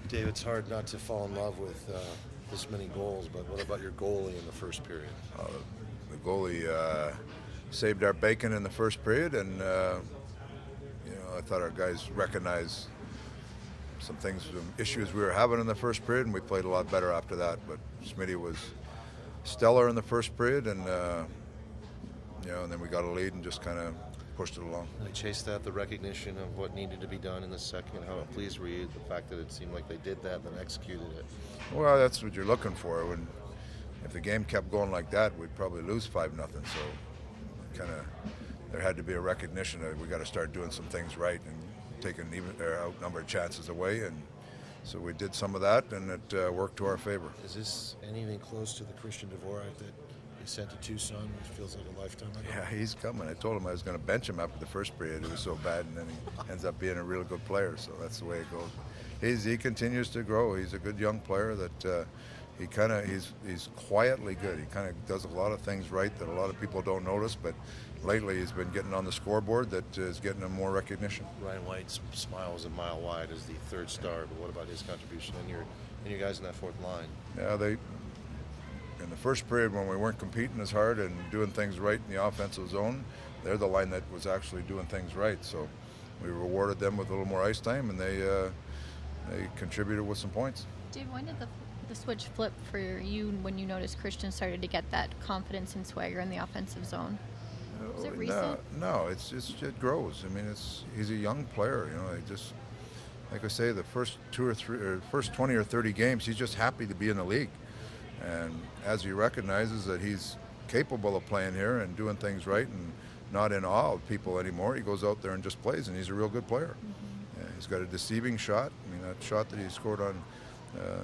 Dave, it's hard not to fall in love with this many goals, but what about your goalie in the first period? Uh, the goalie saved our bacon in the first period, and I thought our guys recognized some things, some issues we were having in the first period, and we played a lot better after that. But Smitty was stellar in the first period, and and then we got a lead and just kind of pushed it along. They chased that, the recognition of what needed to be done in the second. How pleased were you the fact that it seemed like they did that and then executed it? Well, that's what you're looking for. If the game kept going like that, we'd probably lose 5-0. So, there had to be a recognition that we got to start doing some things right and taking outnumbered chances away, and so we did some of that, and it worked to our favor. Is this anything close to the Christian Dvorak that he sent to Tucson, which feels like a lifetime ago? Yeah, he's coming. I told him I was going to bench him after the first period. It was so bad, and then he ends up being a really good player. So that's the way it goes. He continues to grow. He's a good young player that he's quietly good. He kind of does a lot of things right that a lot of people don't notice, but lately he's been getting on the scoreboard that is getting him more recognition. Ryan White's smile was a mile wide as the third star, but what about his contribution and your guys in that fourth line? Yeah, in the first period when we weren't competing as hard and doing things right in the offensive zone, they're the line that was actually doing things right. So we rewarded them with a little more ice time, and they contributed with some points. Dave, when did the switch flip for you when you noticed Christian started to get that confidence and swagger in the offensive zone? Was it recent? No, it grows. I mean, he's a young player. Like I say, the first 20 or 30 games, he's just happy to be in the league. And as he recognizes that he's capable of playing here and doing things right and not in awe of people anymore, he goes out there and just plays, and he's a real good player. Mm-hmm. Yeah, he's got a deceiving shot. I mean, that shot that he scored on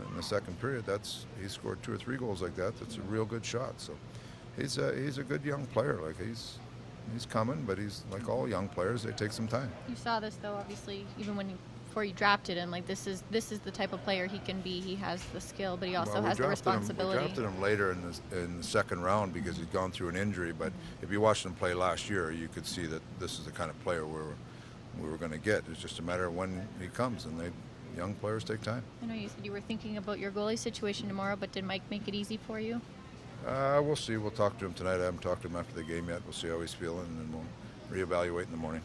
in the second period, he scored 2 or 3 goals like that. That's a real good shot. So he's a good young player. Like he's coming, but he's like all young players. They take some time. You saw this though, obviously, even before you drafted him. Like this is the type of player he can be. He has the skill, but he also has the responsibility. We drafted him later in the second round because he'd gone through an injury. But if you watched him play last year, you could see that this is the kind of player we were going to get. It's just a matter of when he comes, and young players take time. I know you said you were thinking about your goalie situation tomorrow, but did Mike make it easy for you? We'll see. We'll talk to him tonight. I haven't talked to him after the game yet. We'll see how he's feeling, and then we'll reevaluate in the morning.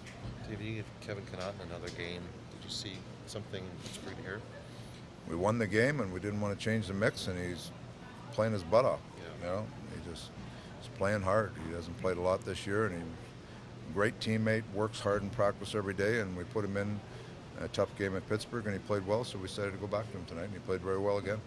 Did you give Kevin Connaughton another game? Did you see something discreet here? We won the game, and we didn't want to change the mix, and he's playing his butt off. Yeah. He's playing hard. He hasn't played a lot this year, and he's a great teammate, works hard in practice every day, and we put him in a tough game at Pittsburgh, and he played well, so we decided to go back to him tonight, and he played very well again.